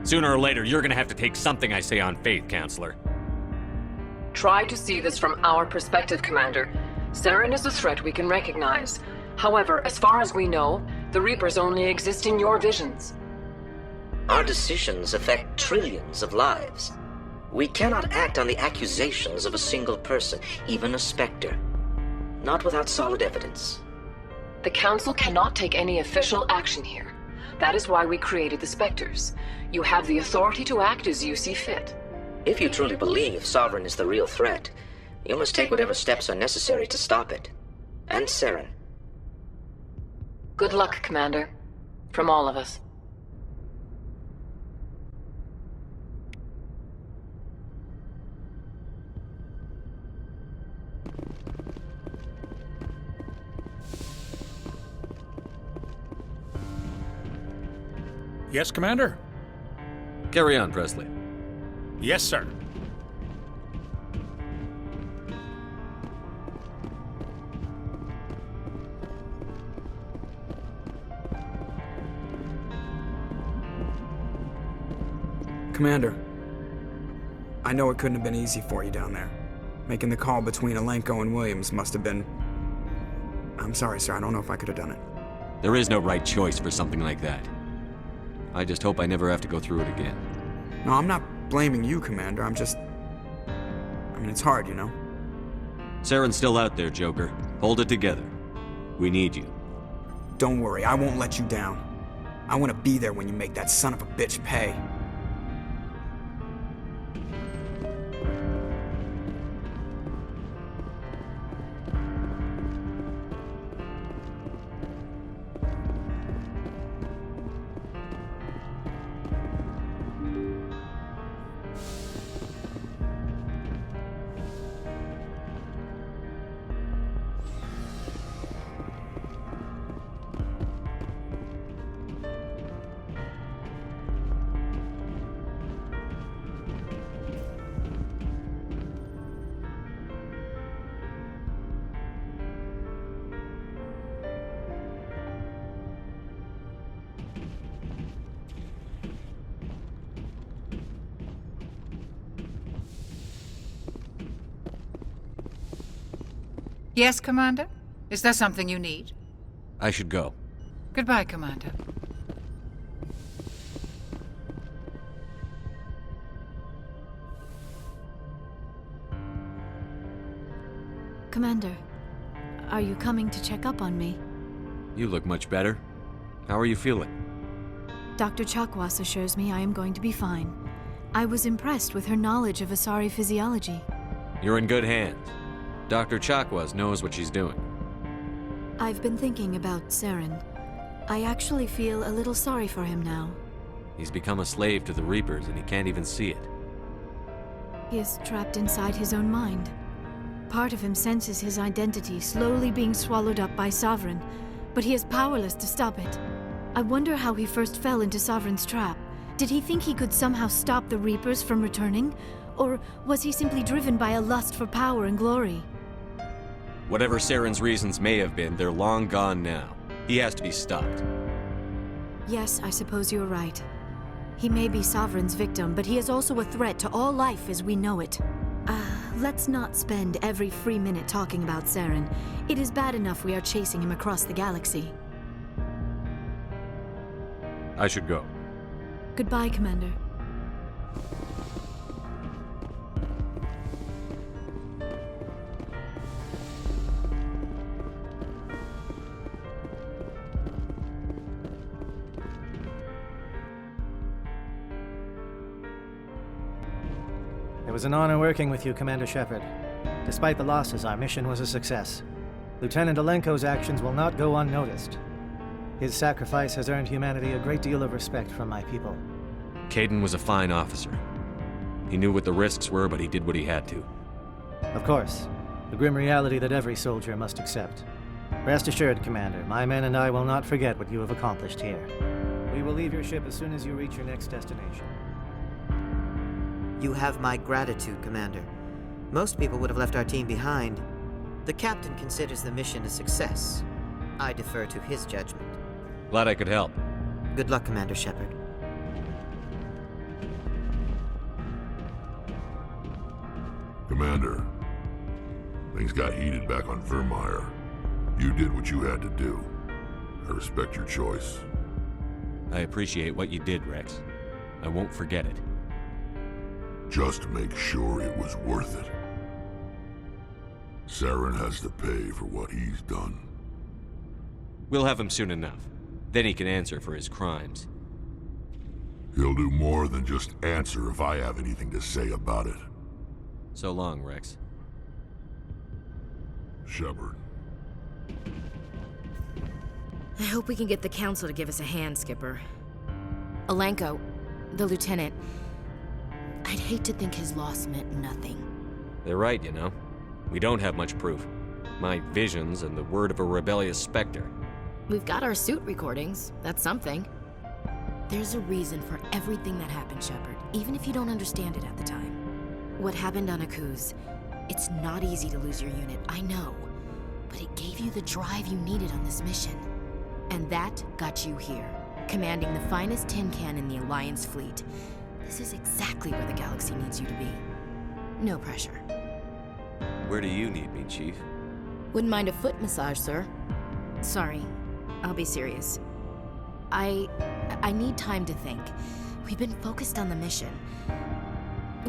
Sooner or later, you're gonna have to take something I say on faith, Counselor. Try to see this from our perspective, Commander. Saren is a threat we can recognize. However, as far as we know, The Reapers only exist in your visions. Our decisions affect trillions of lives. We cannot act on the accusations of a single person, even a Spectre. Not without solid evidence. The Council cannot take any official action here. That is why we created the Spectres. You have the authority to act as you see fit. If you truly believe Sovereign is the real threat, you must take whatever steps are necessary to stop it. And Saren. Good luck, Commander. From all of us. Yes, Commander? Carry on, Presley. Yes, sir. Commander, I know it couldn't have been easy for you down there. Making the call between Alenko and Williams must have been... I'm sorry, sir. I don't know if I could have done it. There is no right choice for something like that. I just hope I never have to go through it again. No, I'm not blaming you, Commander. I'm just... I mean, it's hard, you know? Saren's still out there, Joker. Hold it together. We need you. Don't worry, I won't let you down. I want to be there when you make that son of a bitch pay. Yes, Commander? Is there something you need? I should go. Goodbye, Commander. Commander, are you coming to check up on me? You look much better. How are you feeling? Dr. Chakwas assures me I am going to be fine. I was impressed with her knowledge of Asari physiology. You're in good hands. Dr. Chakwas knows what she's doing. I've been thinking about Saren. I actually feel a little sorry for him now. He's become a slave to the Reapers and he can't even see it. He is trapped inside his own mind. Part of him senses his identity slowly being swallowed up by Sovereign, but he is powerless to stop it. I wonder how he first fell into Sovereign's trap. Did he think he could somehow stop the Reapers from returning? Or was he simply driven by a lust for power and glory? Whatever Saren's reasons may have been, they're long gone now. He has to be stopped. Yes, I suppose you're right. He may be Sovereign's victim, but he is also a threat to all life as we know it. Let's not spend every free minute talking about Saren. It is bad enough we are chasing him across the galaxy. I should go. Goodbye, Commander. It was an honor working with you, Commander Shepard. Despite the losses, our mission was a success. Lieutenant Alenko's actions will not go unnoticed. His sacrifice has earned humanity a great deal of respect from my people. Caden was a fine officer. He knew what the risks were, but he did what he had to. Of course, the grim reality that every soldier must accept. Rest assured, Commander, my men and I will not forget what you have accomplished here. We will leave your ship as soon as you reach your next destination. You have my gratitude, Commander. Most people would have left our team behind. The captain considers the mission a success. I defer to his judgment. Glad I could help. Good luck, Commander Shepard. Commander, things got heated back on Vermire. You did what you had to do. I respect your choice. I appreciate what you did, Rex. I won't forget it. Just make sure it was worth it. Saren has to pay for what he's done. We'll have him soon enough. Then he can answer for his crimes. He'll do more than just answer if I have anything to say about it. So long, Rex. Shepard. I hope we can get the Council to give us a hand, Skipper. Alenko, the lieutenant, I'd hate to think his loss meant nothing. They're right, you know. We don't have much proof. My visions and the word of a rebellious Spectre. We've got our suit recordings. That's something. There's a reason for everything that happened, Shepard, even if you don't understand it at the time. What happened on Akuz, it's not easy to lose your unit, I know. But it gave you the drive you needed on this mission. And that got you here, commanding the finest tin can in the Alliance fleet. This is exactly where the galaxy needs you to be. No pressure. Where do you need me, Chief? Wouldn't mind a foot massage, sir. Sorry, I'll be serious. I need time to think. We've been focused on the mission.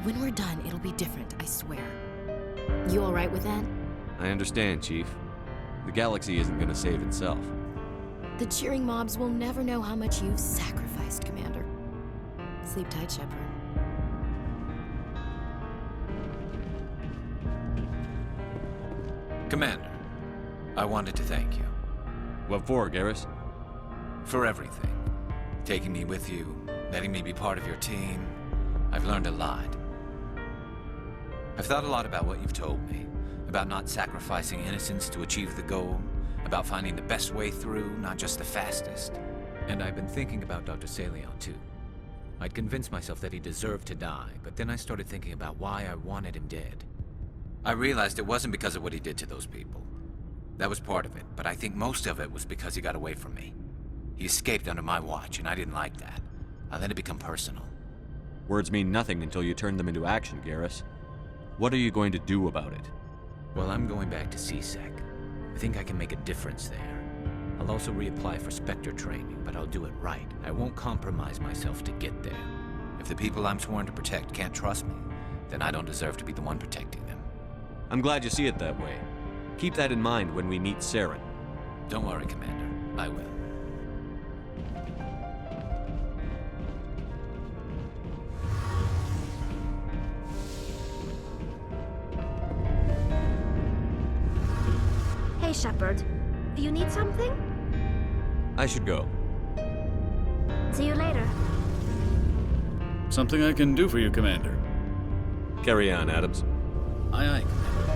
When we're done, it'll be different, I swear. You all right with that? I understand, Chief. The galaxy isn't gonna save itself. The cheering mobs will never know how much you've sacrificed, Commander. Sleep tight, Shepard. Commander, I wanted to thank you. What for, Garrus? For everything. Taking me with you, letting me be part of your team. I've learned a lot. I've thought a lot about what you've told me, about not sacrificing innocence to achieve the goal, about finding the best way through, not just the fastest. And I've been thinking about Dr. Saleon, too. I'd convinced myself that he deserved to die, but then I started thinking about why I wanted him dead. I realized it wasn't because of what he did to those people. That was part of it, but I think most of it was because he got away from me. He escaped under my watch, and I didn't like that. I let it become personal. Words mean nothing until you turn them into action, Garrus. What are you going to do about it? Well, I'm going back to CSEC. I think I can make a difference there. I'll also reapply for Spectre training, but I'll do it right. I won't compromise myself to get there. If the people I'm sworn to protect can't trust me, then I don't deserve to be the one protecting them. I'm glad you see it that way. Keep that in mind when we meet Saren. Don't worry, Commander. I will. Hey, Shepard. You need something? I should go. See you later. Something I can do for you, Commander. Carry on, Adams. Aye, aye, Commander.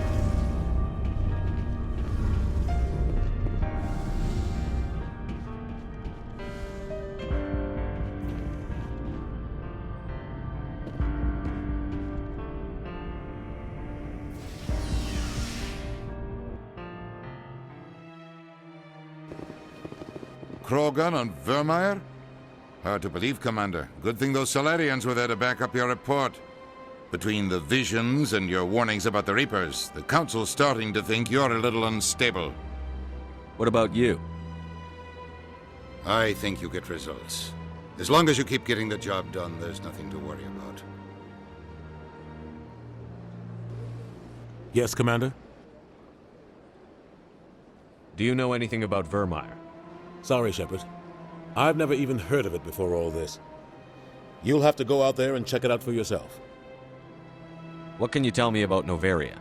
Krogan on Vermire? Hard to believe, Commander. Good thing those Solarians were there to back up your report. Between the visions and your warnings about the Reapers, the Council's starting to think you're a little unstable. What about you? I think you get results. As long as you keep getting the job done, there's nothing to worry about. Yes, Commander? Do you know anything about Vermire? Sorry, Shepard. I've never even heard of it before all this. You'll have to go out there and check it out for yourself. What can you tell me about Noveria?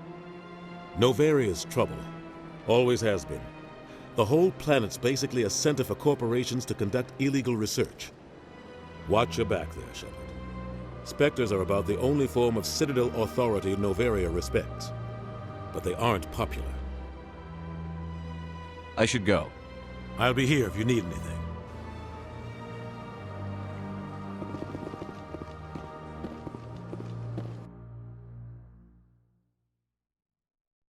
Novaria's trouble. Always has been. The whole planet's basically a center for corporations to conduct illegal research. Watch your back there, Shepard. Spectres are about the only form of Citadel authority Noveria respects. But they aren't popular. I should go. I'll be here if you need anything.